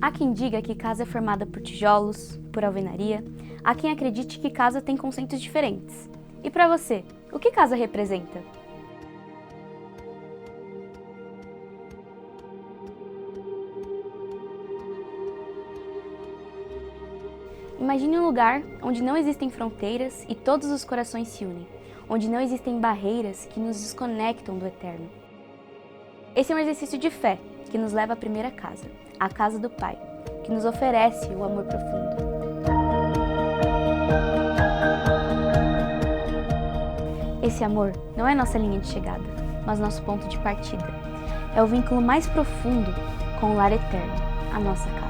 Há quem diga que casa é formada por tijolos, por alvenaria. Há quem acredite que casa tem conceitos diferentes. E para você, o que casa representa? Imagine um lugar onde não existem fronteiras e todos os corações se unem, onde não existem barreiras que nos desconectam do eterno. Esse é um exercício de fé que nos leva à primeira casa, a casa do Pai, que nos oferece o amor profundo. Esse amor não é nossa linha de chegada, mas nosso ponto de partida. É o vínculo mais profundo com o lar eterno, a nossa casa.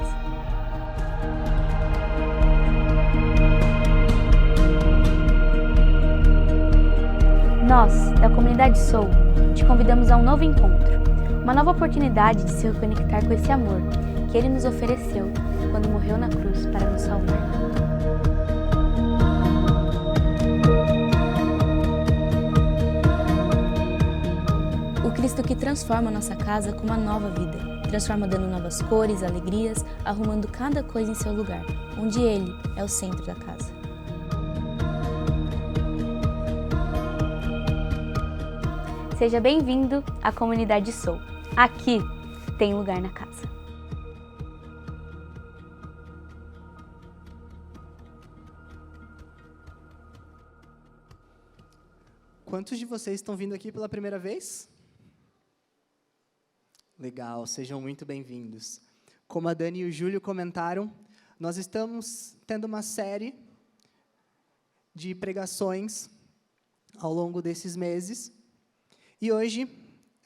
Nós, da comunidade Soul, te convidamos a um novo encontro, uma nova oportunidade de se reconectar com esse amor que Ele nos ofereceu quando morreu na cruz para nos salvar. O Cristo que transforma a nossa casa com uma nova vida, transforma dando novas cores, alegrias, arrumando cada coisa em seu lugar, onde Ele é o centro da casa. Seja bem-vindo à comunidade Soul. Aqui tem lugar na casa. Quantos de vocês estão vindo aqui pela primeira vez? Legal, sejam muito bem-vindos. Como a Dani e o Júlio comentaram, nós estamos tendo uma série de pregações ao longo desses meses. E hoje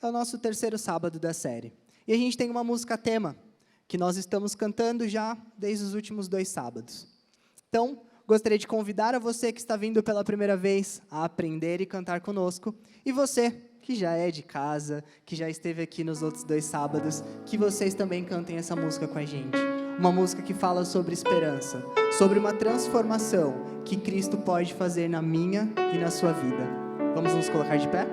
é o nosso terceiro sábado da série. E a gente tem uma música tema, que nós estamos cantando já desde os últimos 2 sábados. Então, gostaria de convidar a você que está vindo pela primeira vez a aprender e cantar conosco. E você, que já é de casa, que já esteve aqui nos outros 2 sábados, que vocês também cantem essa música com a gente. Uma música que fala sobre esperança, sobre uma transformação que Cristo pode fazer na minha e na sua vida. Vamos nos colocar de pé?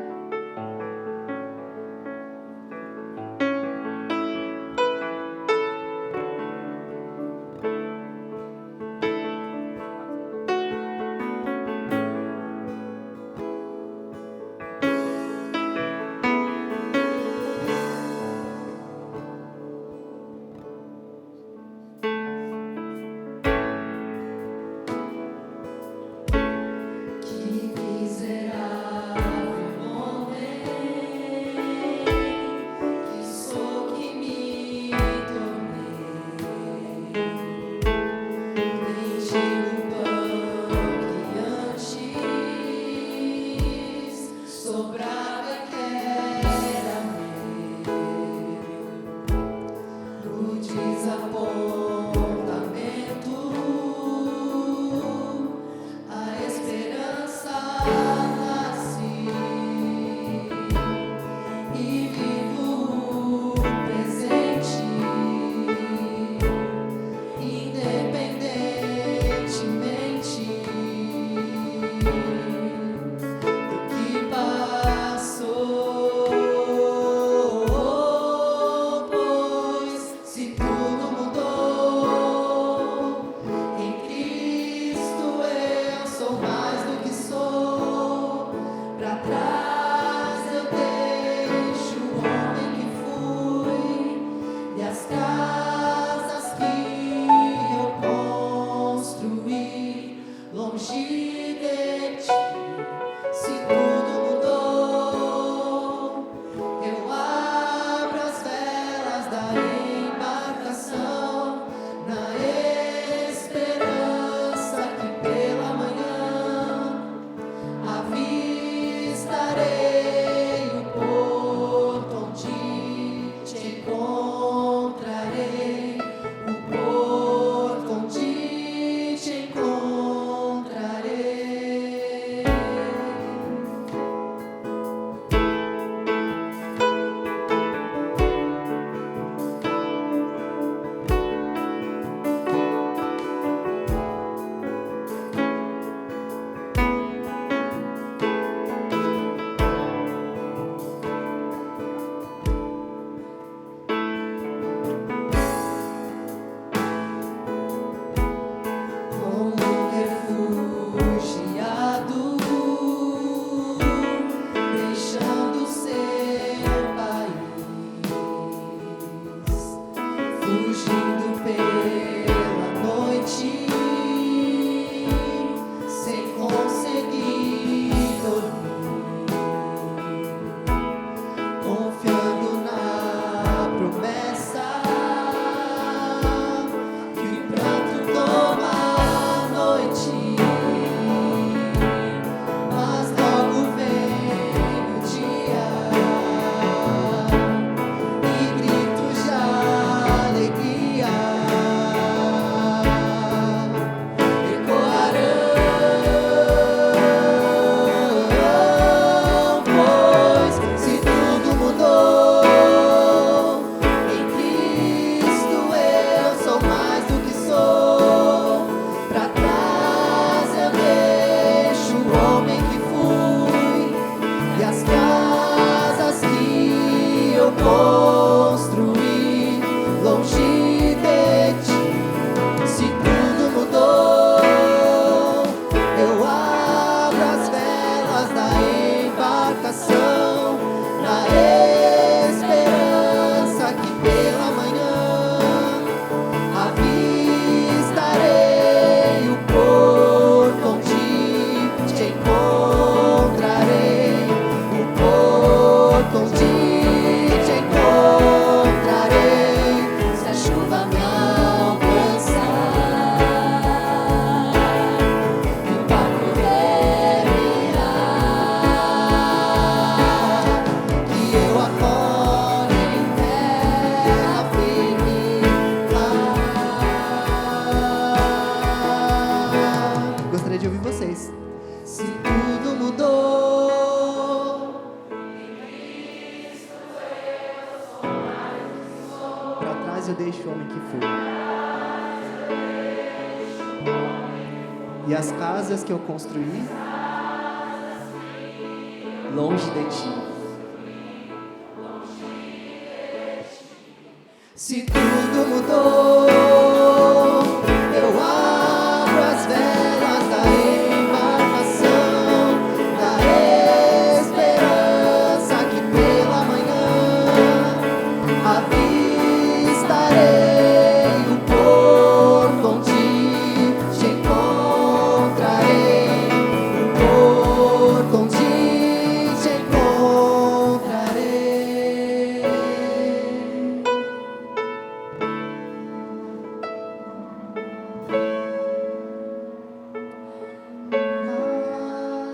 Encontrarei fugindo pela noite, sem conseguir dormir, confiando na promessa que o pranto toma a noite, mas logo vem o dia e gritos de alegria ecoarão, pois se tudo mudou em Cristo, eu sou mais do que sou. Pra trás eu deixo o homem que fui e as casas que eu construí longe de ti. Se tudo mudou, eu abro as velas da embarcação, na esperança que pela manhã avistarei o porto onde te encontrarei, o porto onde te encontrarei. Se a chuva me alcançar e o barco terminar, que eu acorde em terra firme. Gostaria de ouvir vocês. Se tudo mudou, pra trás eu deixo o homem que fui e as casas que eu construí longe de ti. Se tudo mudou, eu abro as velas da embarcação, na esperança que pela manhã avistarei o porto onde te encontrarei, o porto onde te encontrarei.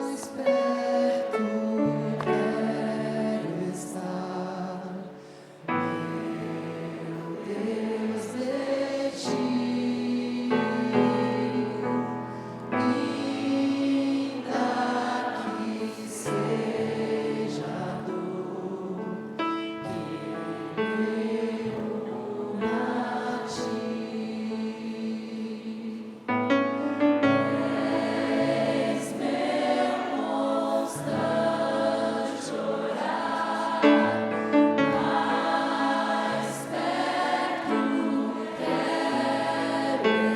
Mais perto quero estar, meu Deus, de ti. Ainda que seja dor, que eu na ti. És meu constante orar, mais perto quero estar,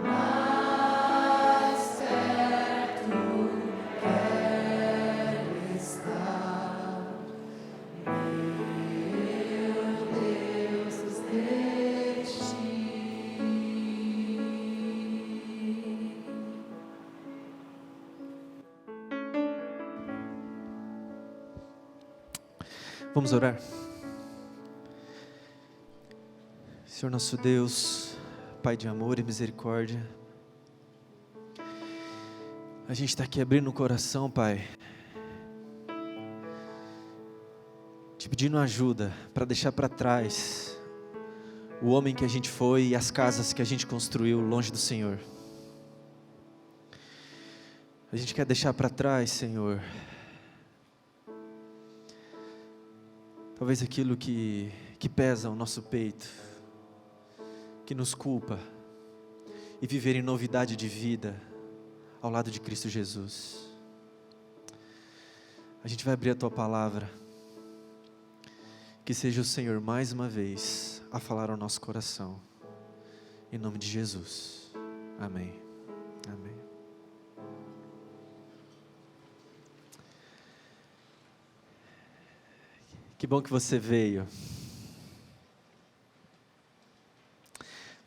mais perto quero estar, meu Deus, de ti. Vamos orar. Senhor nosso Deus, Pai de amor e misericórdia, a gente está aqui abrindo o coração, Pai, te pedindo ajuda para deixar para trás o homem que a gente foi e as casas que a gente construiu longe do Senhor. A gente quer deixar para trás, Senhor, talvez aquilo que pesa o nosso peito, que nos culpa, e viver em novidade de vida ao lado de Cristo Jesus. A gente vai abrir a Tua palavra, que seja o Senhor mais uma vez a falar ao nosso coração, em nome de Jesus, amém, amém. Que bom que você veio.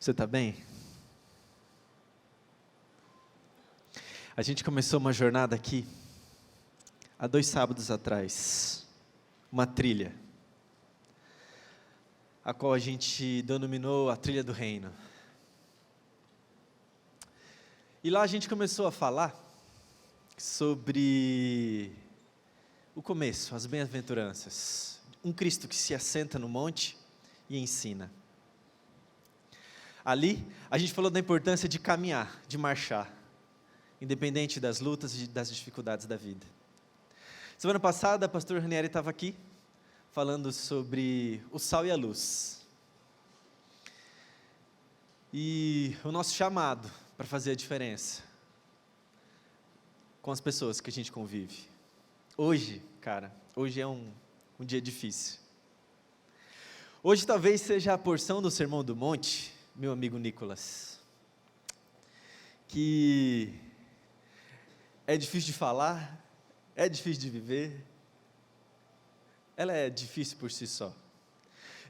Você está bem? A gente começou uma jornada aqui, há 2 sábados atrás, uma trilha, a qual a gente denominou a Trilha do Reino. E lá a gente começou a falar sobre o começo, as bem-aventuranças. Um Cristo que se assenta no monte e ensina. Ali, a gente falou da importância de caminhar, de marchar, independente das lutas e das dificuldades da vida. Semana passada, o pastor Ranieri estava aqui, falando sobre o sal e a luz. E o nosso chamado para fazer a diferença com as pessoas que a gente convive. Hoje, cara, hoje é um dia difícil. Hoje talvez seja a porção do Sermão do Monte, meu amigo Nicolas, que é difícil de falar, é difícil de viver, ela é difícil por si só.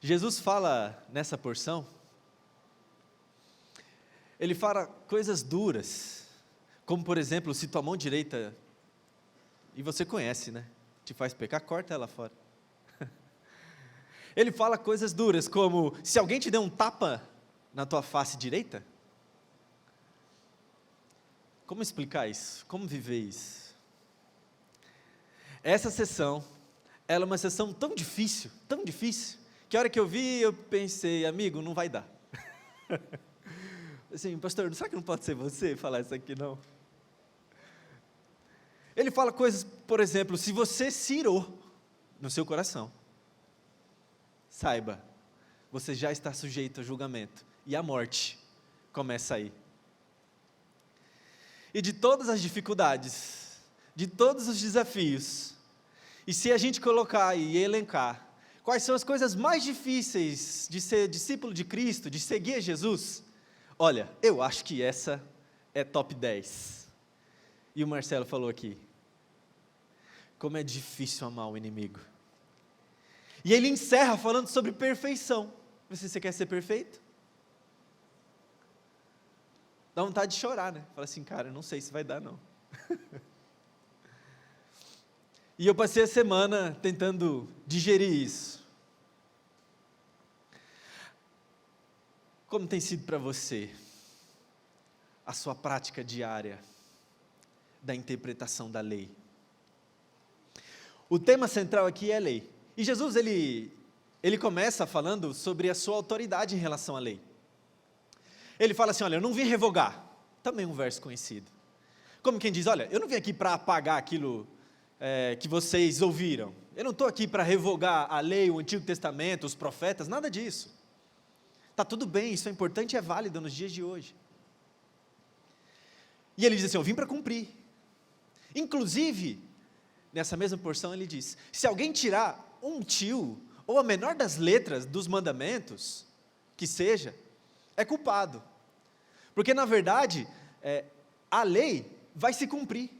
Jesus fala nessa porção, ele fala coisas duras, como por exemplo, se tua mão direita, e você conhece, né? Te faz pecar, corta ela fora. Ele fala coisas duras, como se alguém te der um tapa na tua face direita, como explicar isso? Como viver isso? Essa sessão, ela é uma sessão tão difícil, que a hora que eu vi, eu pensei, amigo, não vai dar. Assim, pastor, será que não pode ser você falar isso aqui, não? Ele fala coisas, por exemplo, se você cirou no seu coração, saiba, você já está sujeito a julgamento, e a morte começa aí. E de todas as dificuldades, de todos os desafios, e se a gente colocar e elencar, quais são as coisas mais difíceis de ser discípulo de Cristo, de seguir a Jesus, olha, eu acho que essa é top 10. E o Marcelo falou aqui, como é difícil amar o inimigo. E ele encerra falando sobre perfeição. Você quer ser perfeito? Dá vontade de chorar, né? Fala assim, cara, eu não sei se vai dar, não. E eu passei a semana tentando digerir isso. Como tem sido para você a sua prática diária da interpretação da lei? O tema central aqui é a lei. E Jesus, ele começa falando sobre a sua autoridade em relação à lei. Ele fala assim, olha, eu não vim revogar. Também um verso conhecido. Como quem diz, olha, eu não vim aqui para apagar aquilo que vocês ouviram. Eu não estou aqui para revogar a lei, o Antigo Testamento, os profetas, nada disso. Está tudo bem, isso é importante e é válido nos dias de hoje. E ele diz assim, eu vim para cumprir. Inclusive, nessa mesma porção ele diz, se alguém tirar um tio, ou a menor das letras dos mandamentos, que seja, é culpado. Porque na verdade, a lei vai se cumprir,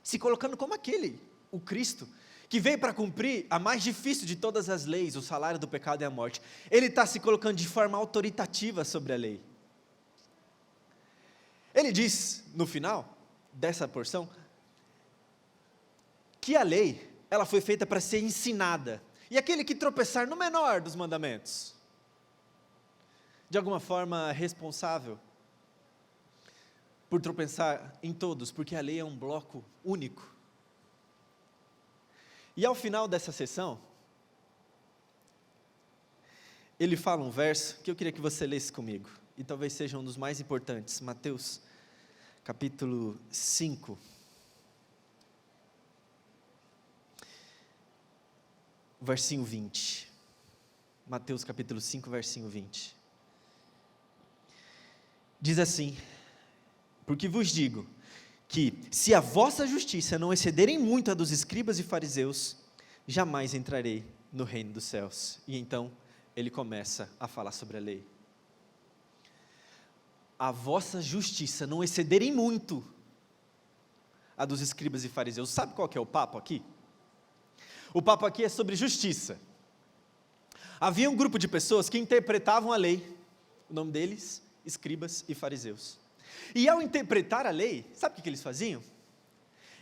se colocando como aquele, o Cristo, que veio para cumprir a mais difícil de todas as leis, o salário do pecado é a morte. Ele está se colocando de forma autoritativa sobre a lei. Ele diz, no final dessa porção, que a lei, ela foi feita para ser ensinada, e aquele que tropeçar no menor dos mandamentos, de alguma forma responsável, por tropeçar em todos, porque a lei é um bloco único. E ao final dessa sessão, ele fala um verso que eu queria que você lesse comigo, e talvez seja um dos mais importantes, Mateus, capítulo 5, versinho 20, Mateus capítulo 5, versinho 20, diz assim, porque vos digo, que se a vossa justiça não excederem muito a dos escribas e fariseus, jamais entrarei no reino dos céus. E então, ele começa a falar sobre a lei. A vossa justiça não excederem muito a dos escribas e fariseus. Sabe qual que é o papo aqui? O papo aqui é sobre justiça. Havia um grupo de pessoas que interpretavam a lei O nome deles, escribas e fariseus. E ao interpretar a lei, sabe o que eles faziam?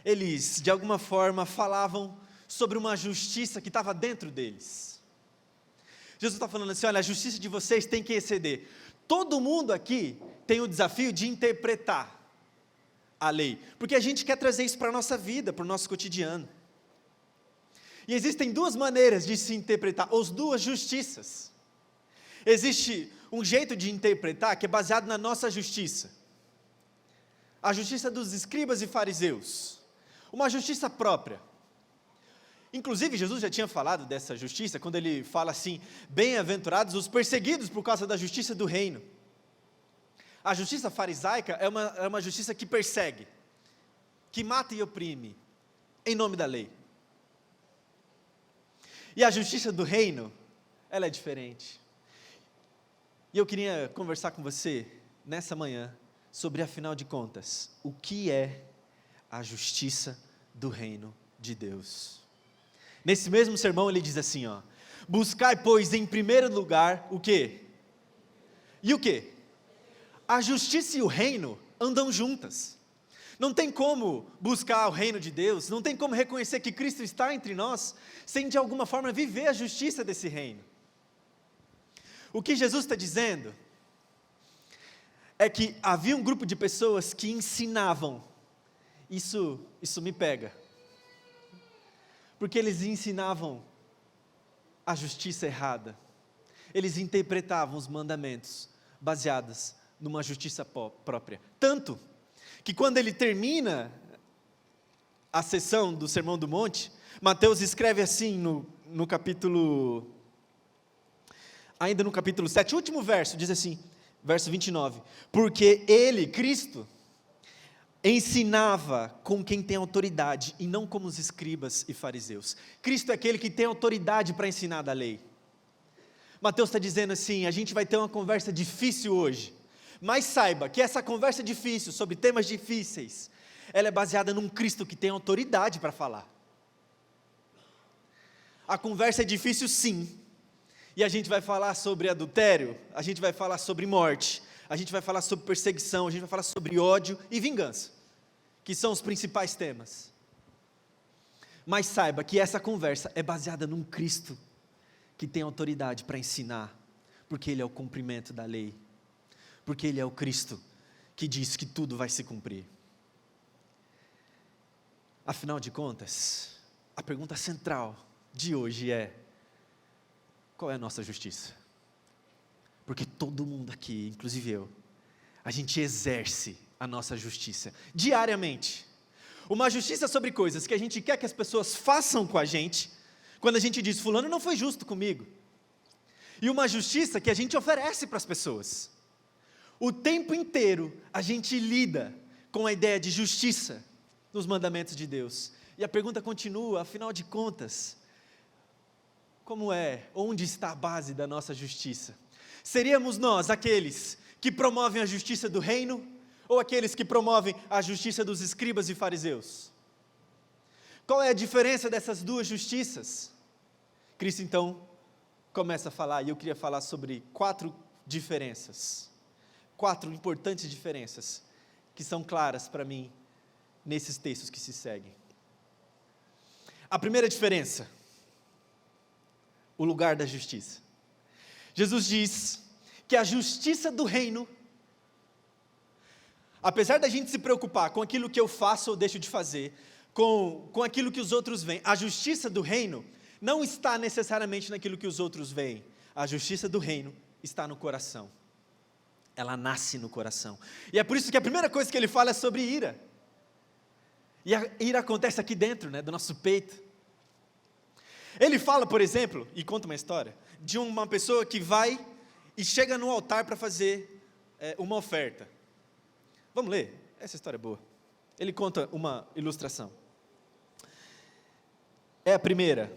Eles, de alguma forma, falavam sobre uma justiça que estava dentro deles. Jesus está falando assim, olha, a justiça de vocês tem que exceder. Todo mundo aqui tem o desafio de interpretar a lei, porque a gente quer trazer isso para a nossa vida, para o nosso cotidiano. E existem duas maneiras de se interpretar, ou duas justiças. Existe um jeito de interpretar que é baseado na nossa justiça. A justiça dos escribas e fariseus. Uma justiça própria. Inclusive, Jesus já tinha falado dessa justiça, quando ele fala assim, bem-aventurados os perseguidos por causa da justiça do reino. A justiça farisaica é uma justiça que persegue, que mata e oprime, em nome da lei. E a justiça do reino, ela é diferente. E eu queria conversar com você, nessa manhã, sobre, afinal de contas, o que é a justiça do reino de Deus. Nesse mesmo sermão ele diz assim, ó, buscai, pois, em primeiro lugar, o quê? E o quê? A justiça e o reino andam juntas. Não tem como buscar o reino de Deus, não tem como reconhecer que Cristo está entre nós, sem de alguma forma viver a justiça desse reino. O que Jesus está dizendo é que havia um grupo de pessoas que ensinavam, isso me pega, porque eles ensinavam a justiça errada, eles interpretavam os mandamentos baseados numa justiça própria, tanto que quando ele termina a sessão do Sermão do Monte, Mateus escreve assim no capítulo, ainda no capítulo 7, último verso, diz assim, verso 29, porque ele, Cristo, ensinava com quem tem autoridade, e não como os escribas e fariseus. Cristo é aquele que tem autoridade para ensinar da lei. Mateus está dizendo assim, a gente vai ter uma conversa difícil hoje, mas saiba que essa conversa difícil, sobre temas difíceis, ela é baseada num Cristo que tem autoridade para falar. A conversa é difícil sim, e a gente vai falar sobre adultério, a gente vai falar sobre morte, a gente vai falar sobre perseguição, a gente vai falar sobre ódio e vingança, que são os principais temas. Mas saiba que essa conversa é baseada num Cristo que tem autoridade para ensinar, porque Ele é o cumprimento da lei, porque Ele é o Cristo que diz que tudo vai se cumprir. Afinal de contas, a pergunta central de hoje é, qual é a nossa justiça? Porque todo mundo aqui, inclusive eu, a gente exerce a nossa justiça, diariamente. Uma justiça sobre coisas que a gente quer que as pessoas façam com a gente, quando a gente diz, fulano não foi justo comigo. E uma justiça que a gente oferece para as pessoas. O tempo inteiro a gente lida com a ideia de justiça nos mandamentos de Deus. E a pergunta continua, afinal de contas, como é, onde está a base da nossa justiça? Seríamos nós aqueles que promovem a justiça do reino, ou aqueles que promovem a justiça dos escribas e fariseus? Qual é a diferença dessas duas justiças? Cristo então começa a falar, e eu queria falar sobre 4 diferenças, 4 importantes diferenças, que são claras para mim, nesses textos que se seguem. A primeira diferença, o lugar da justiça. Jesus diz que a justiça do reino, apesar da gente se preocupar com aquilo que eu faço ou deixo de fazer, com aquilo que os outros veem, a justiça do reino não está necessariamente naquilo que os outros veem. A justiça do reino está no coração. Ela nasce no coração. E é por isso que a primeira coisa que ele fala é sobre ira. E a ira acontece aqui dentro, do nosso peito. Ele fala, por exemplo, e conta uma história, de uma pessoa que vai e chega no altar para fazer uma oferta. Vamos ler? Essa história é boa. Ele conta uma ilustração. É a primeira,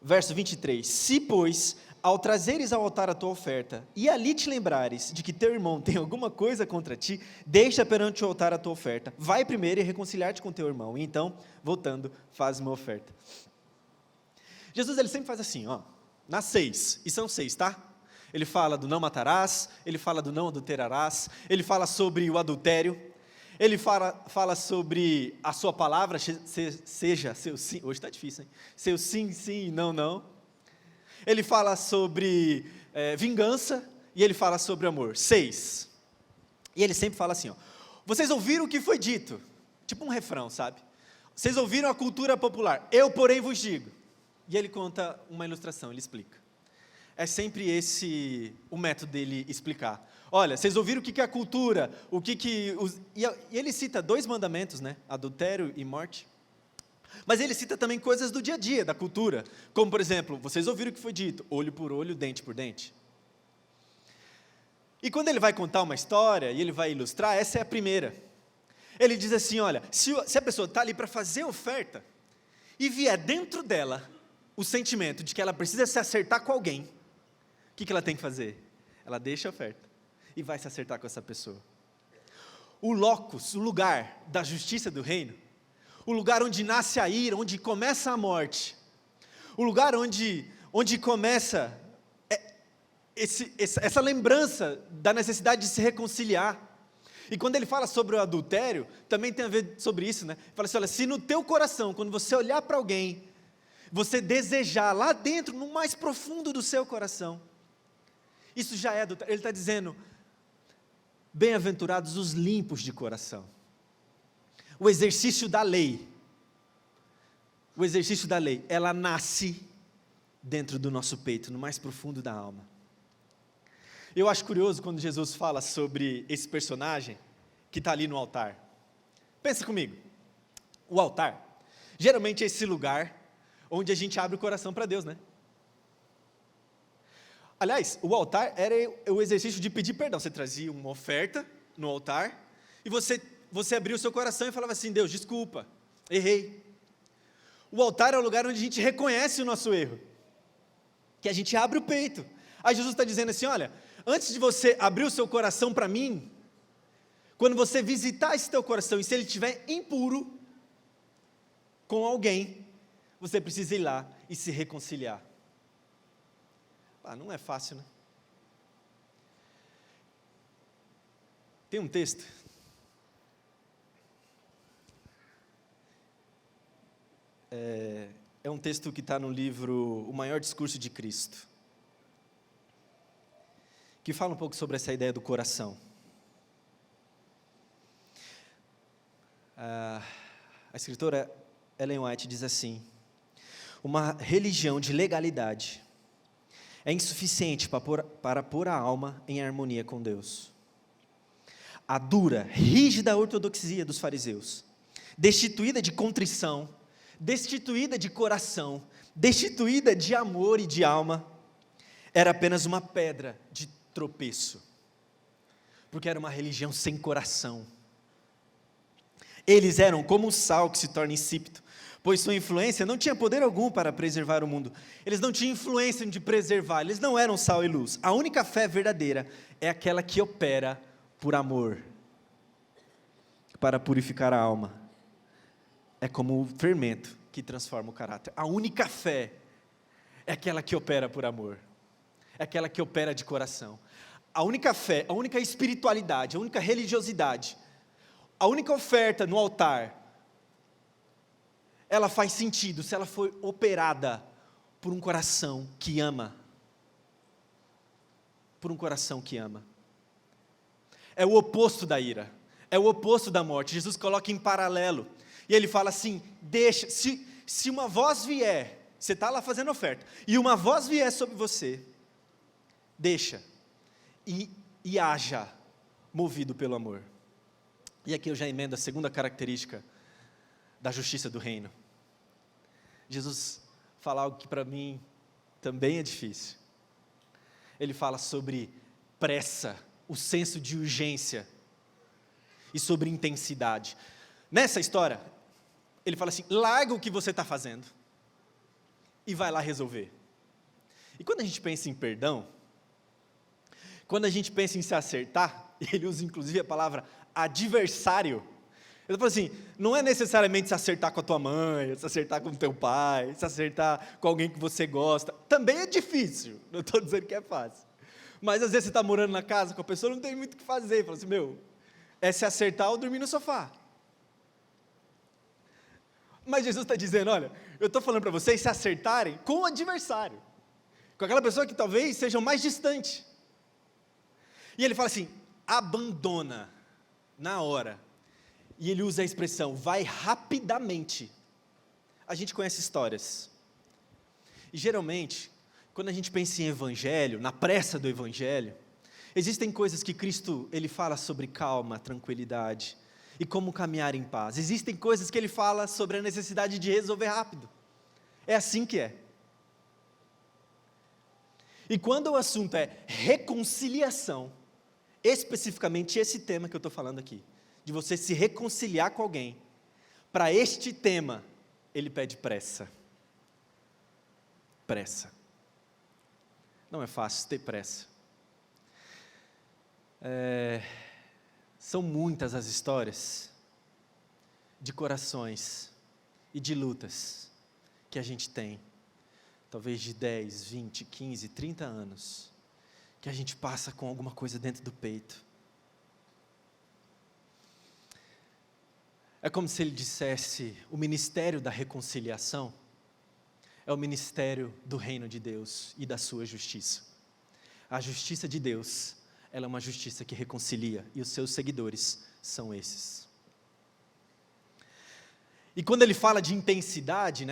verso 23. Se, pois, ao trazeres ao altar a tua oferta, e ali te lembrares de que teu irmão tem alguma coisa contra ti, deixa perante o altar a tua oferta, vai primeiro e reconciliar-te com teu irmão, e então, voltando, faz uma oferta. Jesus, ele sempre faz assim, nas 6, e são 6, tá? Ele fala do não matarás, ele fala do não adulterarás, ele fala sobre o adultério, ele fala sobre a sua palavra, seja seu sim, hoje está difícil, hein? Seu sim, sim e não, não. Ele fala sobre vingança e ele fala sobre amor. 6. E ele sempre fala assim, ó, vocês ouviram o que foi dito, tipo um refrão, sabe? Vocês ouviram a cultura popular, eu porém vos digo. E ele conta uma ilustração, ele explica. É sempre esse o método dele explicar. Olha, vocês ouviram o que é a cultura, e ele cita 2 mandamentos, né? Adultério e morte. Mas ele cita também coisas do dia a dia, da cultura. Como, por exemplo, vocês ouviram o que foi dito, olho por olho, dente por dente. E quando ele vai contar uma história, e ele vai ilustrar, essa é a primeira. Ele diz assim, olha, se a pessoa está ali para fazer oferta, e vier dentro dela o sentimento de que ela precisa se acertar com alguém, o que ela tem que fazer? Ela deixa a oferta e vai se acertar com essa pessoa. O locus, o lugar da justiça do reino, o lugar onde nasce a ira, onde começa a morte, o lugar onde começa essa lembrança da necessidade de se reconciliar. E quando ele fala sobre o adultério, também tem a ver sobre isso, né? Ele fala assim, olha, se no teu coração, quando você olhar para alguém, você desejar lá dentro, no mais profundo do seu coração, isso já é adultério. Ele está dizendo, bem-aventurados os limpos de coração. O exercício da lei, ela nasce dentro do nosso peito, no mais profundo da alma. Eu acho curioso quando Jesus fala sobre esse personagem que está ali no altar. Pensa comigo, o altar, geralmente é esse lugar onde a gente abre o coração para Deus, né? Aliás, o altar era o exercício de pedir perdão. Você trazia uma oferta no altar e você abria o seu coração e falava assim, Deus, desculpa, errei. O altar é o lugar onde a gente reconhece o nosso erro, que a gente abre o peito. Aí Jesus está dizendo assim, olha, antes de você abrir o seu coração para mim, quando você visitar esse teu coração, e se ele estiver impuro com alguém, você precisa ir lá e se reconciliar. Não é fácil, né? Tem um texto é um texto que está no livro O Maior Discurso de Cristo, que fala um pouco sobre essa ideia do coração. A escritora Ellen White diz assim, uma religião de legalidade é insuficiente para pôr a alma em harmonia com Deus. A dura, rígida ortodoxia dos fariseus, destituída de contrição, destituída de coração, destituída de amor e de alma, era apenas uma pedra de tropeço, porque era uma religião sem coração. Eles eram como o sal que se torna insípido, pois sua influência não tinha poder algum para preservar o mundo. Eles não tinham influência de preservar, eles não eram sal e luz. A única fé verdadeira é aquela que opera por amor, para purificar a alma. É como o fermento que transforma o caráter. A única fé é aquela que opera por amor, é aquela que opera de coração. A única fé, a única espiritualidade, a única religiosidade, a única oferta no altar, ela faz sentido se ela for operada por um coração que ama. Por um coração que ama. É o oposto da ira, é o oposto da morte. Jesus coloca em paralelo, e ele fala assim, deixa, se uma voz vier, você está lá fazendo oferta, e uma voz vier sobre você, deixa, e haja, movido pelo amor. E aqui eu já emendo a segunda característica da justiça do reino. Jesus fala algo que para mim também é difícil. Ele fala sobre pressa, o senso de urgência e sobre intensidade. Nessa história, ele fala assim, larga o que você está fazendo e vai lá resolver. E quando a gente pensa em perdão, quando a gente pensa em se acertar, ele usa inclusive a palavra adversário. Ele fala assim, não é necessariamente se acertar com a tua mãe, se acertar com o teu pai, se acertar com alguém que você gosta. Também é difícil, não estou dizendo que é fácil. Mas às vezes você está morando na casa com a pessoa, não tem muito o que fazer. Fala assim, é se acertar ou dormir no sofá. Mas Jesus está dizendo, olha, eu estou falando para vocês se acertarem com o adversário. Com aquela pessoa que talvez seja mais distante. E ele fala assim, abandona na hora. E ele usa a expressão, vai rapidamente. A gente conhece histórias. E geralmente, quando a gente pensa em evangelho, na pressa do evangelho, existem coisas que Cristo, ele fala sobre calma, tranquilidade, e como caminhar em paz. Existem coisas que ele fala sobre a necessidade de resolver rápido. É assim que é. E quando o assunto é reconciliação, especificamente esse tema que eu estou falando aqui, de você se reconciliar com alguém, para este tema, ele pede pressa. Pressa. Não é fácil ter pressa. São muitas as histórias de corações e de lutas que a gente tem, talvez de 10, 20, 15, 30 anos, que a gente passa com alguma coisa dentro do peito. É como se ele dissesse, o ministério da reconciliação é o ministério do reino de Deus e da sua justiça. A justiça de Deus, ela é uma justiça que reconcilia, e os seus seguidores são esses. E quando ele fala de intensidade,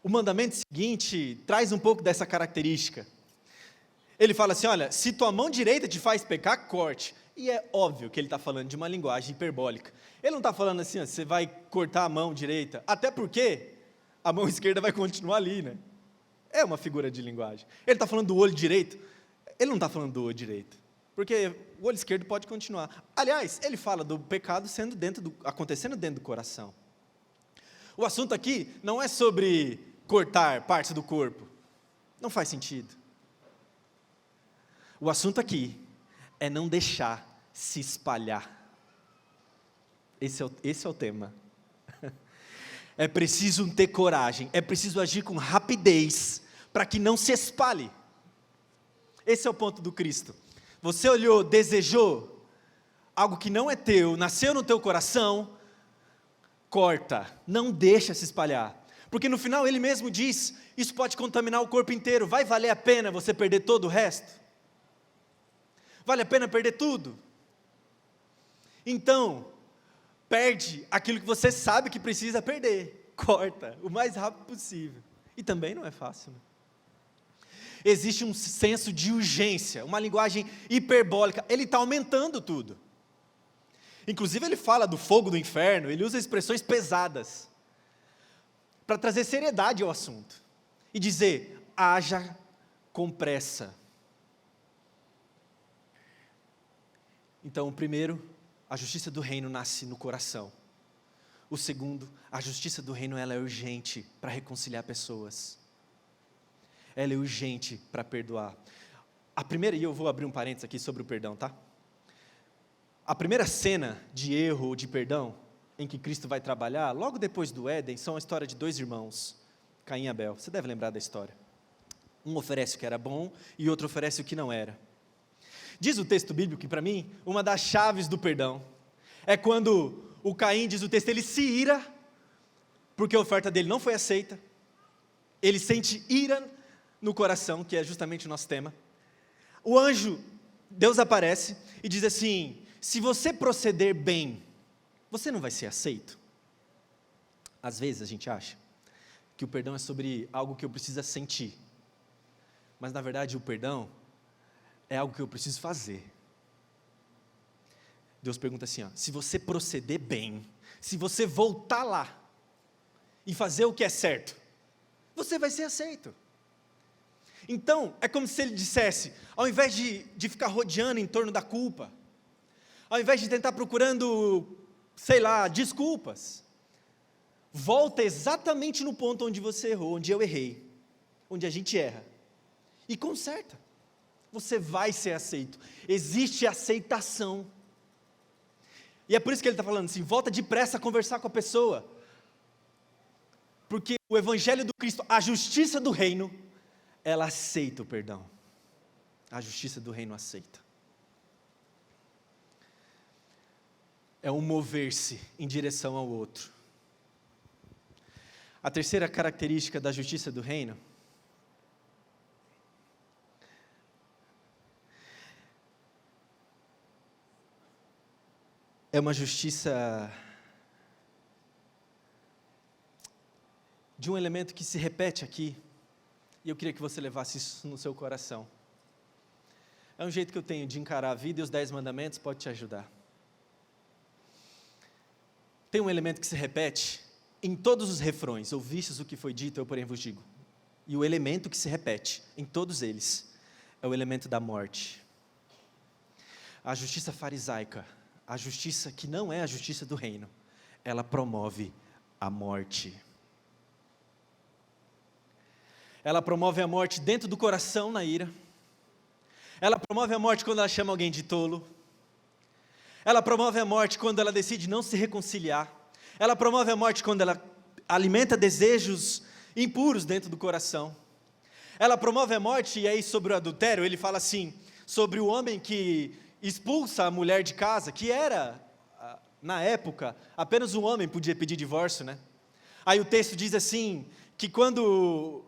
o mandamento seguinte traz um pouco dessa característica. Ele fala assim, olha, se tua mão direita te faz pecar, corte. E é óbvio que ele está falando de uma linguagem hiperbólica. Ele não está falando assim, você vai cortar a mão direita, até porque a mão esquerda vai continuar ali, É uma figura de linguagem. Ele está falando do olho direito, ele não está falando do olho direito, porque o olho esquerdo pode continuar. Aliás, ele fala do pecado acontecendo dentro do coração. O assunto aqui não é sobre cortar partes do corpo, não faz sentido. O assunto aqui é não deixar se espalhar. Esse é o tema. É preciso ter coragem, é preciso agir com rapidez, para que não se espalhe. Esse é o ponto do Cristo. Você olhou, desejou, algo que não é teu, nasceu no teu coração, corta, não deixa se espalhar. Porque no final ele mesmo diz, isso pode contaminar o corpo inteiro, vai valer a pena você perder todo o resto? Vale a pena perder tudo? Então, perde aquilo que você sabe que precisa perder. Corta, o mais rápido possível. E também não é fácil. Existe um senso de urgência, uma linguagem hiperbólica. Ele está aumentando tudo. Inclusive ele fala do fogo do inferno, ele usa expressões pesadas, para trazer seriedade ao assunto. E dizer, haja com pressa. Então, o primeiro, a justiça do reino nasce no coração. O segundo, a justiça do reino ela é urgente para reconciliar pessoas. Ela é urgente para perdoar. A primeira, e eu vou abrir um parênteses aqui sobre o perdão, tá? A primeira cena de erro ou de perdão, em que Cristo vai trabalhar, logo depois do Éden, são a história de dois irmãos, Caim e Abel. Você deve lembrar da história. Um oferece o que era bom e outro oferece o que não era. Diz o texto bíblico que, para mim, uma das chaves do perdão é quando o Caim, diz o texto, ele se ira, porque a oferta dele não foi aceita, ele sente ira no coração, que é justamente o nosso tema. O anjo, Deus aparece e diz assim, se você proceder bem, você não vai ser aceito? Às vezes a gente acha que o perdão é sobre algo que eu preciso sentir, mas na verdade o perdão é algo que eu preciso fazer. Deus pergunta assim, se você proceder bem, se você voltar lá e fazer o que é certo, você vai ser aceito. Então, é como se ele dissesse, ao invés de ficar rodeando em torno da culpa, ao invés de tentar procurando, desculpas, volta exatamente no ponto onde você errou, onde eu errei, onde a gente erra, e conserta. Você vai ser aceito. Existe aceitação. E é por isso que ele está falando assim, volta depressa a conversar com a pessoa. Porque o evangelho do Cristo, a justiça do reino, ela aceita o perdão. A justiça do reino aceita. É um mover-se em direção ao outro. A terceira característica da justiça do reino é uma justiça de um elemento que se repete aqui, e eu queria que você levasse isso no seu coração. É um jeito que eu tenho de encarar a vida, e os 10 mandamentos pode te ajudar. Tem um elemento que se repete em todos os refrões: ouvistes o que foi dito, eu porém vos digo. E o elemento que se repete em todos eles é o elemento da morte. A justiça farisaica, a justiça que não é a justiça do reino, ela promove a morte. Ela promove a morte dentro do coração na ira. Ela promove a morte quando ela chama alguém de tolo. Ela promove a morte quando ela decide não se reconciliar. Ela promove a morte quando ela alimenta desejos impuros dentro do coração. Ela promove a morte, e aí sobre o adultério, ele fala assim, sobre o homem que expulsa a mulher de casa, que era, na época, apenas um homem podia pedir divórcio, né? Aí o texto diz assim, que quando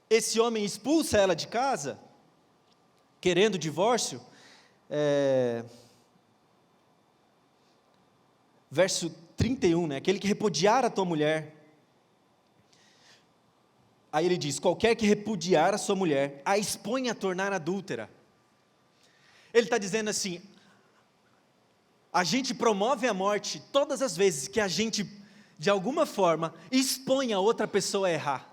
esse homem expulsa ela de casa, querendo divórcio, verso 31, né? Aquele que repudiar a tua mulher. Aí ele diz, qualquer que repudiar a sua mulher, a expõe a tornar adúltera. Ele está dizendo assim, a gente promove a morte todas as vezes que a gente, de alguma forma, expõe a outra pessoa a errar.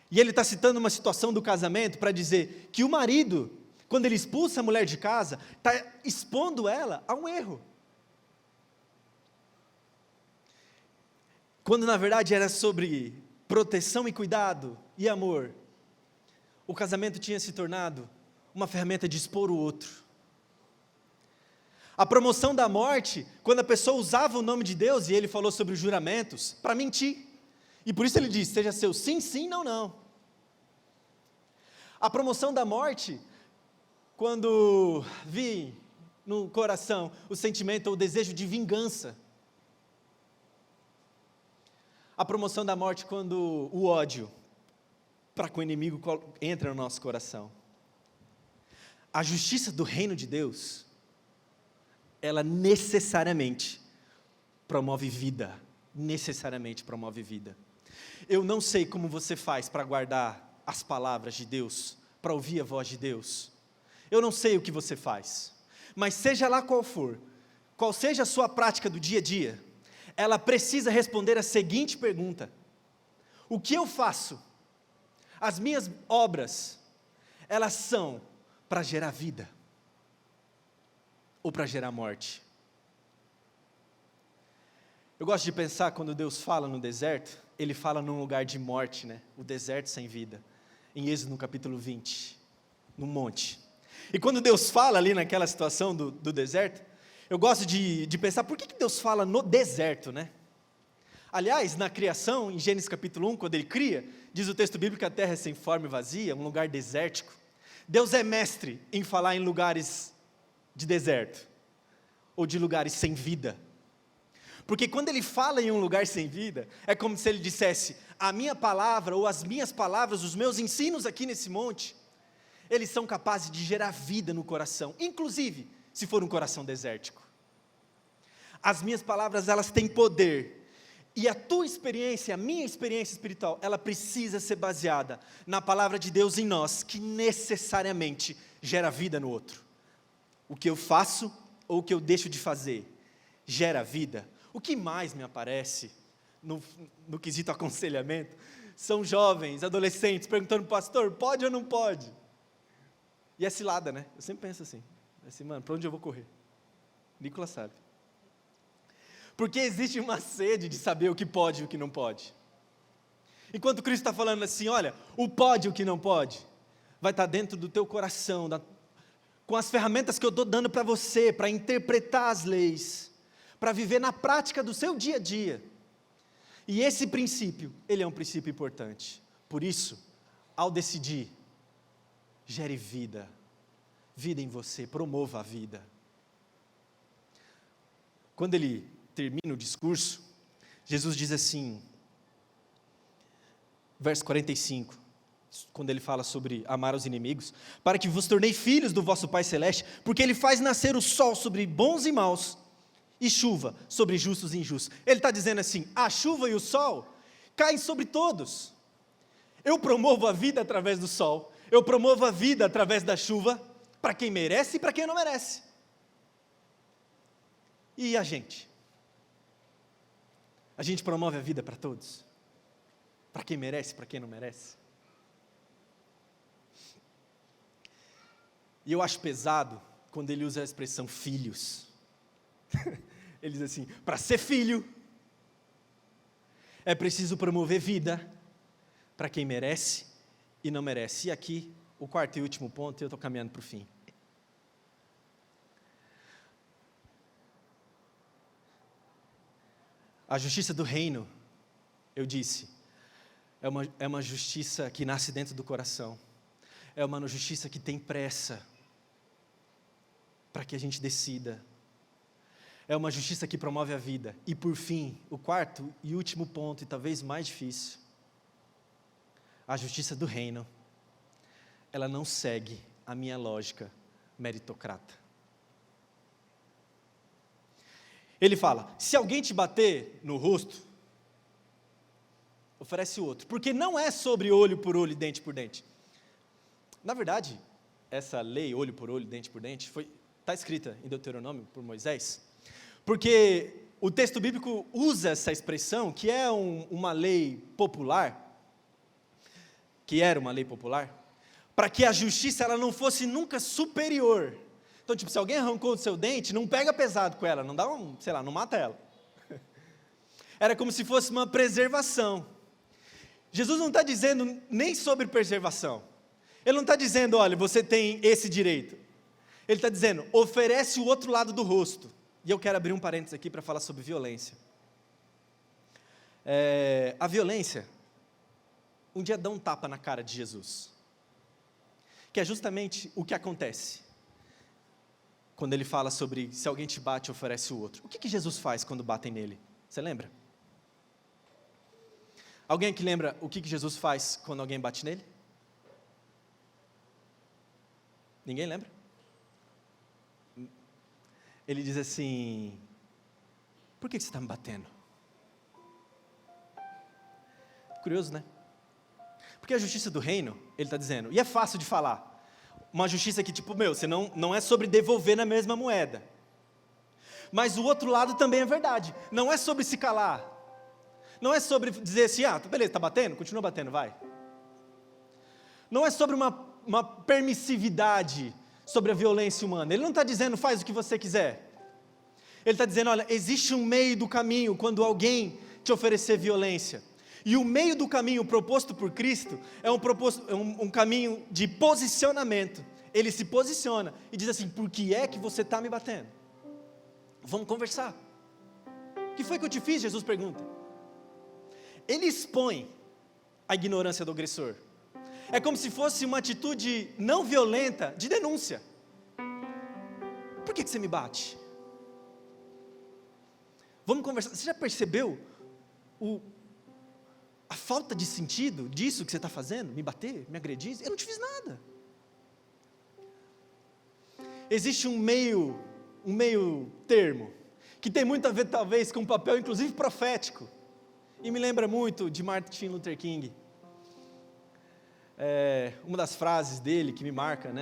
E ele está citando uma situação do casamento para dizer que o marido, quando ele expulsa a mulher de casa, está expondo ela a um erro. Quando na verdade era sobre proteção e cuidado e amor, o casamento tinha se tornado uma ferramenta de expor o outro. A promoção da morte, quando a pessoa usava o nome de Deus, e ele falou sobre os juramentos, para mentir. E por isso ele diz, seja seu sim, sim, não, não. A promoção da morte, quando vi no coração o sentimento ou o desejo de vingança. A promoção da morte quando o ódio para com o inimigo entra no nosso coração. A justiça do reino de Deus, ela necessariamente promove vida. Necessariamente promove vida. Eu não sei como você faz para guardar as palavras de Deus, para ouvir a voz de Deus. Eu não sei o que você faz. Mas seja lá qual for, qual seja a sua prática do dia a dia, ela precisa responder a seguinte pergunta: o que eu faço? As minhas obras, elas são para gerar vida ou para gerar morte? Eu gosto de pensar, quando Deus fala no deserto, Ele fala num lugar de morte, né? O deserto sem vida, em Êxodo no capítulo 20, no monte. E quando Deus fala ali naquela situação do deserto, eu gosto de pensar, por que Deus fala no deserto, né? Aliás, na criação, em Gênesis capítulo 1, quando Ele cria, diz o texto bíblico que a terra é sem forma e vazia, um lugar desértico. Deus é mestre em falar em lugares de deserto, ou de lugares sem vida. Porque quando Ele fala em um lugar sem vida, é como se Ele dissesse, a minha palavra, ou as minhas palavras, os meus ensinos aqui nesse monte, eles são capazes de gerar vida no coração, inclusive, se for um coração desértico. As minhas palavras, elas têm poder, e a tua experiência, a minha experiência espiritual, ela precisa ser baseada na palavra de Deus em nós, que necessariamente gera vida no outro. O que eu faço, ou o que eu deixo de fazer, gera vida. O que mais me aparece no quesito aconselhamento, são jovens, adolescentes, perguntando, pastor, pode ou não pode? E é cilada, né? Eu sempre penso assim, mano, para onde eu vou correr? Nicolas sabe. Porque existe uma sede de saber o que pode e o que não pode. Enquanto Cristo está falando assim, olha, o pode e o que não pode, vai estar dentro do teu coração, com as ferramentas que eu estou dando para você, para interpretar as leis, para viver na prática do seu dia a dia. E esse princípio, ele é um princípio importante. Por isso, ao decidir gere vida. Vida em você, promova a vida. Quando ele termina o discurso, Jesus diz assim, verso 45, quando ele fala sobre amar os inimigos, para que vos tornei filhos do vosso Pai Celeste, porque Ele faz nascer o sol sobre bons e maus, e chuva sobre justos e injustos. Ele está dizendo assim, a chuva e o sol caem sobre todos. Eu promovo a vida através do sol, eu promovo a vida através da chuva, para quem merece e para quem não merece. E a gente? A gente promove a vida para todos? Para quem merece e para quem não merece? E eu acho pesado quando ele usa a expressão filhos. Ele diz assim, para ser filho, é preciso promover vida para quem merece e não merece. E aqui, o quarto e último ponto, eu estou caminhando para o fim. A justiça do reino, eu disse, é uma justiça que nasce dentro do coração. É uma justiça que tem pressa para que a gente decida. É uma justiça que promove a vida. E por fim, o quarto e último ponto, e talvez mais difícil, a justiça do reino, ela não segue a minha lógica meritocrata. Ele fala, se alguém te bater no rosto, oferece o outro, porque não é sobre olho por olho, dente por dente. Na verdade, essa lei, olho por olho, dente por dente, está escrita em Deuteronômio por Moisés, porque o texto bíblico usa essa expressão, que é uma lei popular, que era uma lei popular, para que a justiça ela não fosse nunca superior. Então, tipo, se alguém arrancou o seu dente, não pega pesado com ela, não dá não mata ela. Era como se fosse uma preservação. Jesus não está dizendo nem sobre preservação. Ele não está dizendo, olha, você tem esse direito. Ele está dizendo, oferece o outro lado do rosto. E eu quero abrir um parênteses aqui para falar sobre violência. A violência, um dia dá um tapa na cara de Jesus. Que é justamente o que acontece quando ele fala sobre se alguém te bate, oferece o outro. O que Jesus faz quando batem nele? Você lembra? Alguém que lembra o que Jesus faz quando alguém bate nele? Ninguém lembra? Ele diz assim, por que você está me batendo? Curioso, né? Porque a justiça do reino, ele está dizendo, e é fácil de falar, uma justiça que tipo, você não é sobre devolver na mesma moeda, mas o outro lado também é verdade, não é sobre se calar, não é sobre dizer assim, beleza, está batendo? Continua batendo, vai. Não é sobre uma permissividade sobre a violência humana, ele não está dizendo faz o que você quiser, ele está dizendo, olha, existe um meio do caminho quando alguém te oferecer violência, e o meio do caminho proposto por Cristo é um caminho de posicionamento. Ele se posiciona e diz assim, por que é que você está me batendo? Vamos conversar. O que foi que eu te fiz? Jesus pergunta. Ele expõe a ignorância do agressor. É como se fosse uma atitude não violenta de denúncia. Por que você me bate? Vamos conversar. Você já percebeu a falta de sentido disso que você está fazendo? Me bater, me agredir? Eu não te fiz nada. Existe um meio termo, que tem muito a ver talvez com um papel inclusive profético, e me lembra muito de Martin Luther King. Uma das frases dele que me marca,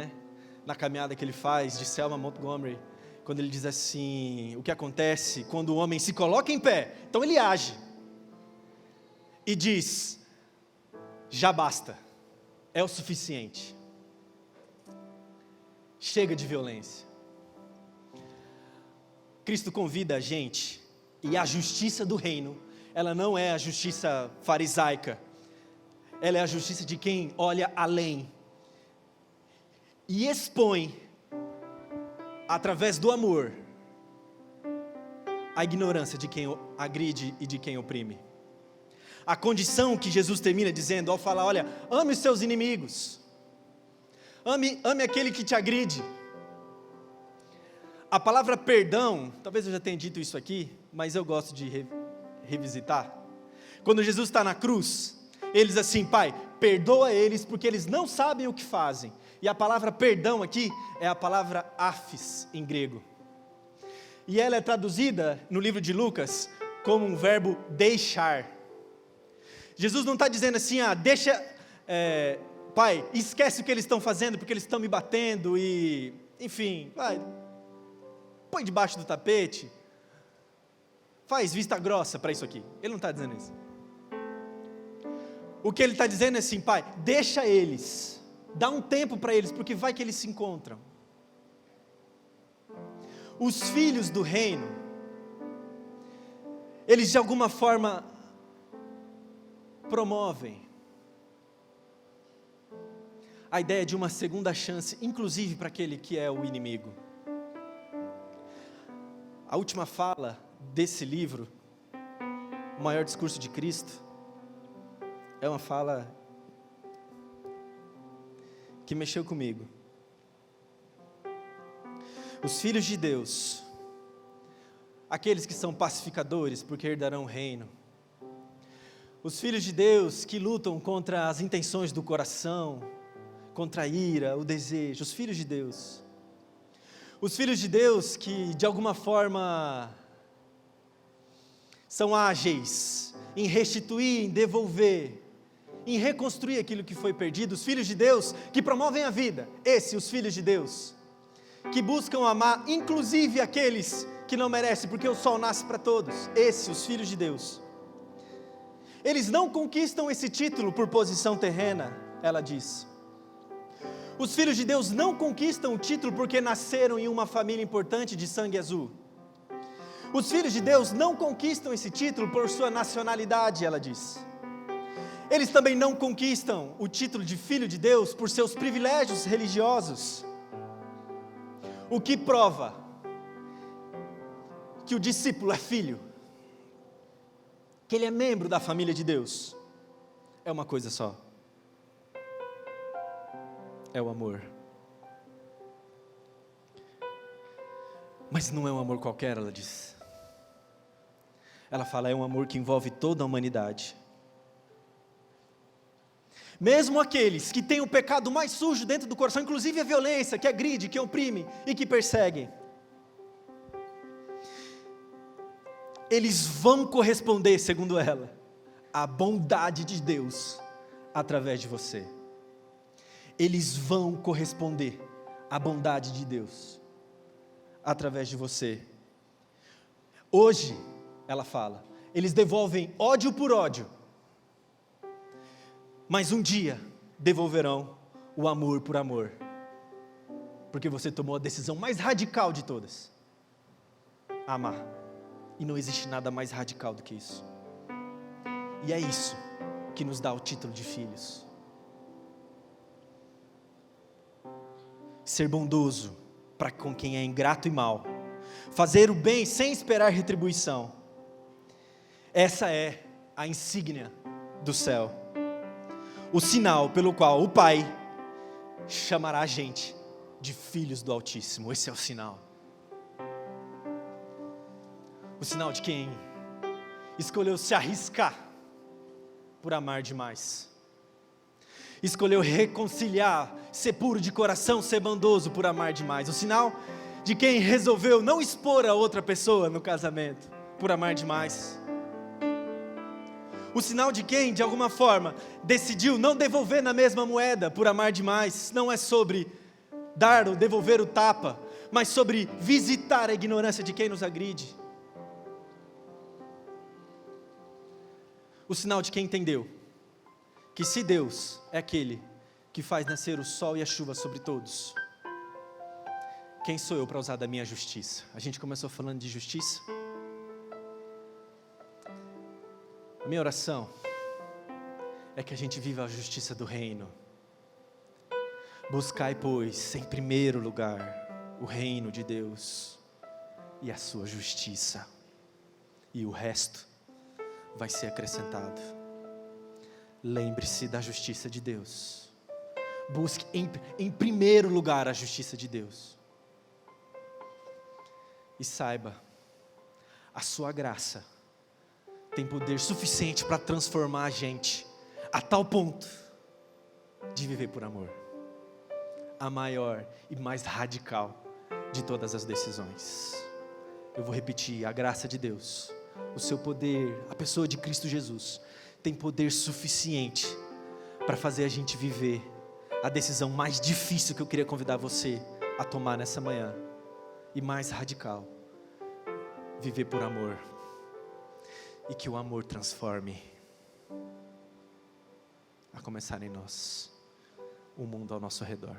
na caminhada que ele faz de Selma Montgomery, quando ele diz assim, o que acontece quando o homem se coloca em pé, então ele age, e diz, já basta, é o suficiente, chega de violência. Cristo convida a gente, e a justiça do reino, ela não é a justiça farisaica, ela é a justiça de quem olha além, e expõe, através do amor, a ignorância de quem agride e de quem oprime. A condição que Jesus termina dizendo ao falar, olha, ame os seus inimigos. Ame aquele que te agride. A palavra perdão, talvez eu já tenha dito isso aqui, mas eu gosto de revisitar. Quando Jesus está na cruz, ele diz assim: Pai, perdoa eles porque eles não sabem o que fazem. E a palavra perdão aqui é a palavra aphes em grego. E ela é traduzida no livro de Lucas como um verbo deixar. Jesus não está dizendo assim: Pai, esquece o que eles estão fazendo porque eles estão me batendo e, enfim, põe debaixo do tapete, faz vista grossa para isso aqui. Ele não está dizendo isso. O que ele está dizendo é assim: Pai, deixa eles, dá um tempo para eles, porque vai que eles se encontram. Os filhos do reino, eles de alguma forma promovem a ideia de uma segunda chance, inclusive para aquele que é o inimigo. A última fala desse livro, O Maior Discurso de Cristo, é uma fala que mexeu comigo. Os filhos de Deus, aqueles que são pacificadores, porque herdarão o reino. Os filhos de Deus que lutam contra as intenções do coração, contra a ira, o desejo. Os filhos de Deus. Os filhos de Deus que de alguma forma são ágeis em restituir, em devolver, em reconstruir aquilo que foi perdido. Os filhos de Deus que promovem a vida. Os filhos de Deus que buscam amar, inclusive aqueles que não merecem, porque o sol nasce para todos. Os filhos de Deus. Eles não conquistam esse título por posição terrena, ela diz. Os filhos de Deus não conquistam o título porque nasceram em uma família importante de sangue azul. Os filhos de Deus não conquistam esse título por sua nacionalidade, ela diz. Eles também não conquistam o título de filho de Deus por seus privilégios religiosos. O que prova que o discípulo é filho, que ele é membro da família de Deus, é uma coisa só: é o amor. Mas não é um amor qualquer, ela diz. Ela fala, é um amor que envolve toda a humanidade. Mesmo aqueles que têm o pecado mais sujo dentro do coração, inclusive a violência, que agride, que oprime e que persegue, eles vão corresponder, segundo ela, à bondade de Deus através de você. Eles vão corresponder à bondade de Deus através de você. Hoje, ela fala, eles devolvem ódio por ódio, mas um dia devolverão o amor por amor, porque você tomou a decisão mais radical de todas: amar. E não existe nada mais radical do que isso. E é isso que nos dá o título de filhos. Ser bondoso para com quem é ingrato e mau, fazer o bem sem esperar retribuição. Essa é a insígnia do céu, o sinal pelo qual o Pai chamará a gente de filhos do Altíssimo. Esse é o sinal. O sinal de quem escolheu se arriscar por amar demais. Escolheu reconciliar, ser puro de coração, ser bondoso por amar demais. O sinal de quem resolveu não expor a outra pessoa no casamento por amar demais. O sinal de quem, de alguma forma, decidiu não devolver na mesma moeda por amar demais. Não é sobre dar ou devolver o tapa, mas sobre visitar a ignorância de quem nos agride. O sinal de quem entendeu que se Deus é aquele que faz nascer o sol e a chuva sobre todos, quem sou eu para usar da minha justiça? A gente começou falando de justiça. Minha oração é que a gente viva a justiça do reino. Buscai, pois, em primeiro lugar o reino de Deus e a sua justiça, e o resto vai ser acrescentado. Lembre-se da justiça de Deus. Busque em primeiro lugar a justiça de Deus. E saiba, a sua graça tem poder suficiente para transformar a gente a tal ponto de viver por amor. A maior e mais radical de todas as decisões. Eu vou repetir, a graça de Deus, o seu poder, a pessoa de Cristo Jesus, tem poder suficiente para fazer a gente viver a decisão mais difícil que eu queria convidar você a tomar nessa manhã, e mais radical, viver por amor, e que o amor transforme, a começar em nós, o mundo ao nosso redor.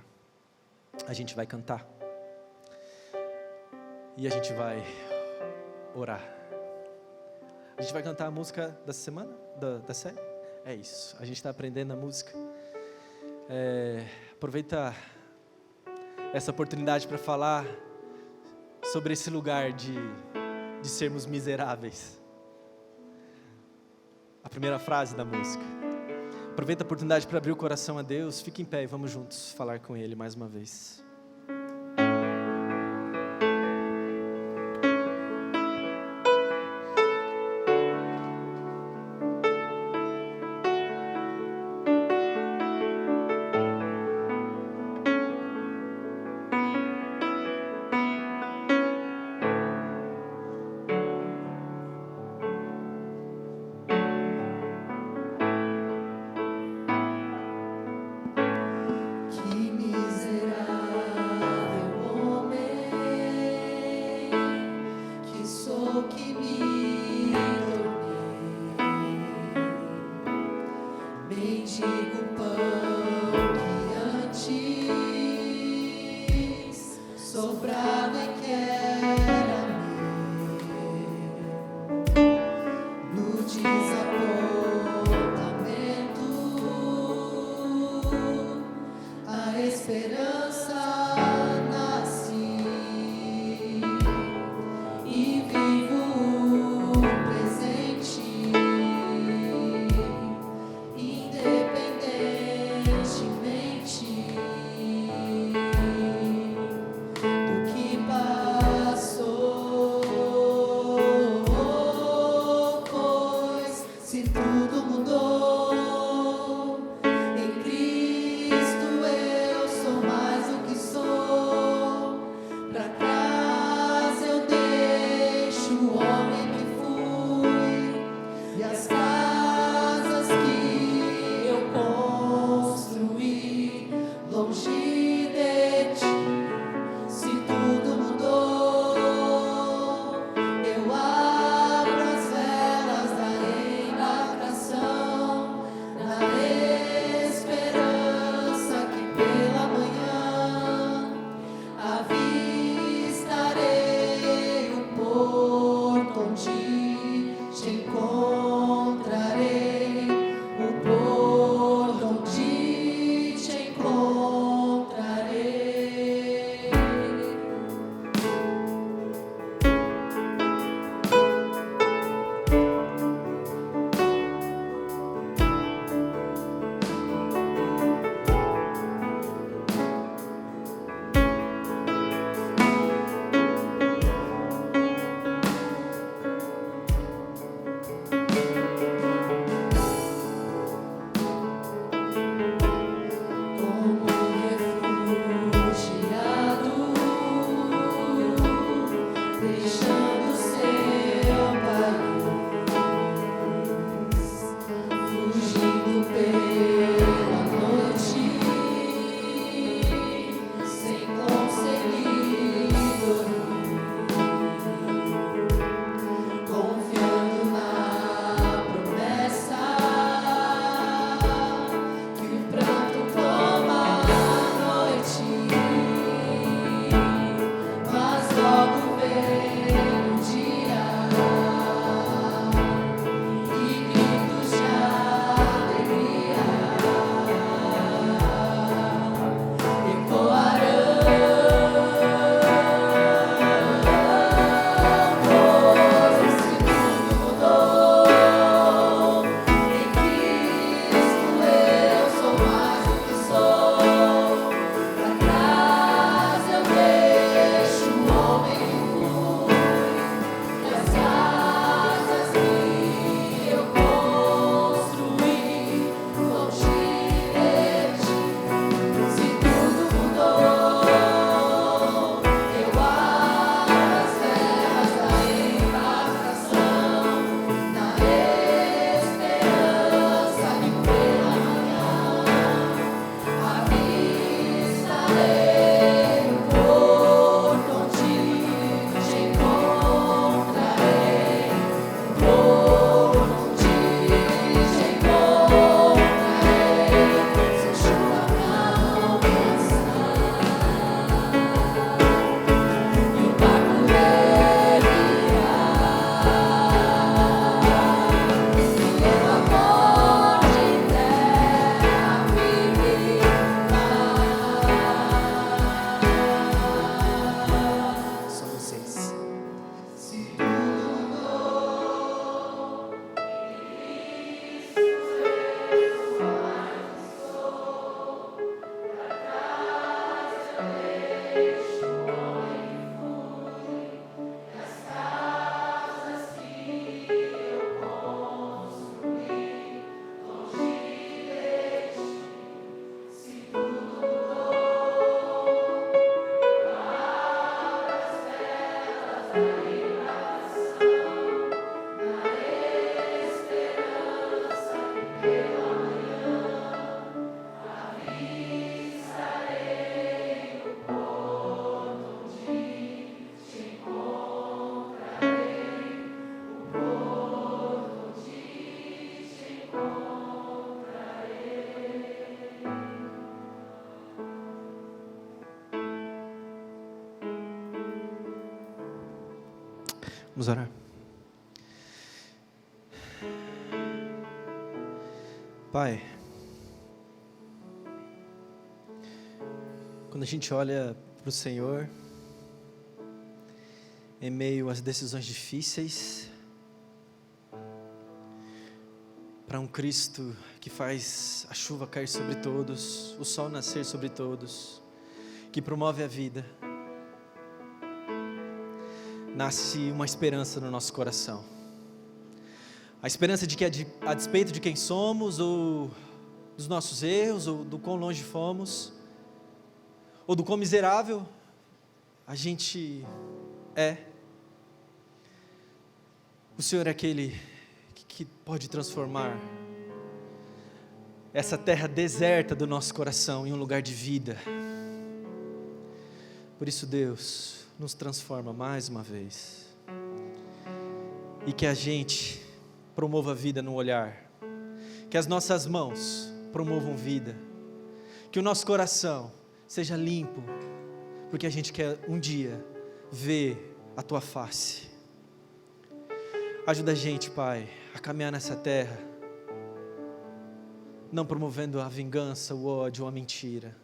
A gente vai cantar, e a gente vai orar. A gente vai cantar a música da semana, da série. É isso, a gente está aprendendo a música. Aproveita essa oportunidade para falar sobre esse lugar de sermos miseráveis. A primeira frase da música. Aproveita a oportunidade para abrir o coração a Deus. Fique em pé e vamos juntos falar com Ele mais uma vez. Cristo eu sou mais do que sou. Vamos orar. Pai, quando a gente olha para o Senhor, em meio às decisões difíceis, para um Cristo que faz a chuva cair sobre todos, o sol nascer sobre todos, que promove a vida, nasce uma esperança no nosso coração. A esperança de que a despeito de quem somos, ou dos nossos erros, ou do quão longe fomos, ou do quão miserável a gente é, o Senhor é aquele que pode transformar essa terra deserta do nosso coração em um lugar de vida. Por isso, Deus, nos transforma mais uma vez, e que a gente promova a vida no olhar, que as nossas mãos promovam vida, que o nosso coração seja limpo, porque a gente quer um dia ver a Tua face. Ajuda a gente, Pai, a caminhar nessa terra, não promovendo a vingança, o ódio ou a mentira,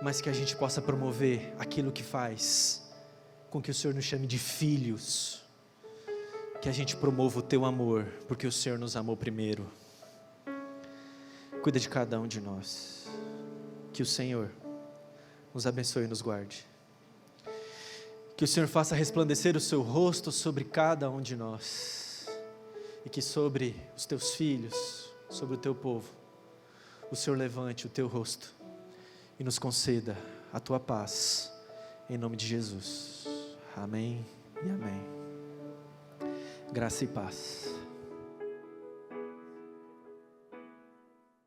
mas que a gente possa promover aquilo que faz com que o Senhor nos chame de filhos, que a gente promova o Teu amor, porque o Senhor nos amou primeiro. Cuida de cada um de nós, que o Senhor nos abençoe e nos guarde, que o Senhor faça resplandecer o Seu rosto sobre cada um de nós, e que sobre os Teus filhos, sobre o Teu povo, o Senhor levante o Teu rosto e nos conceda a Tua paz, em nome de Jesus. Amém e amém. Graça e paz.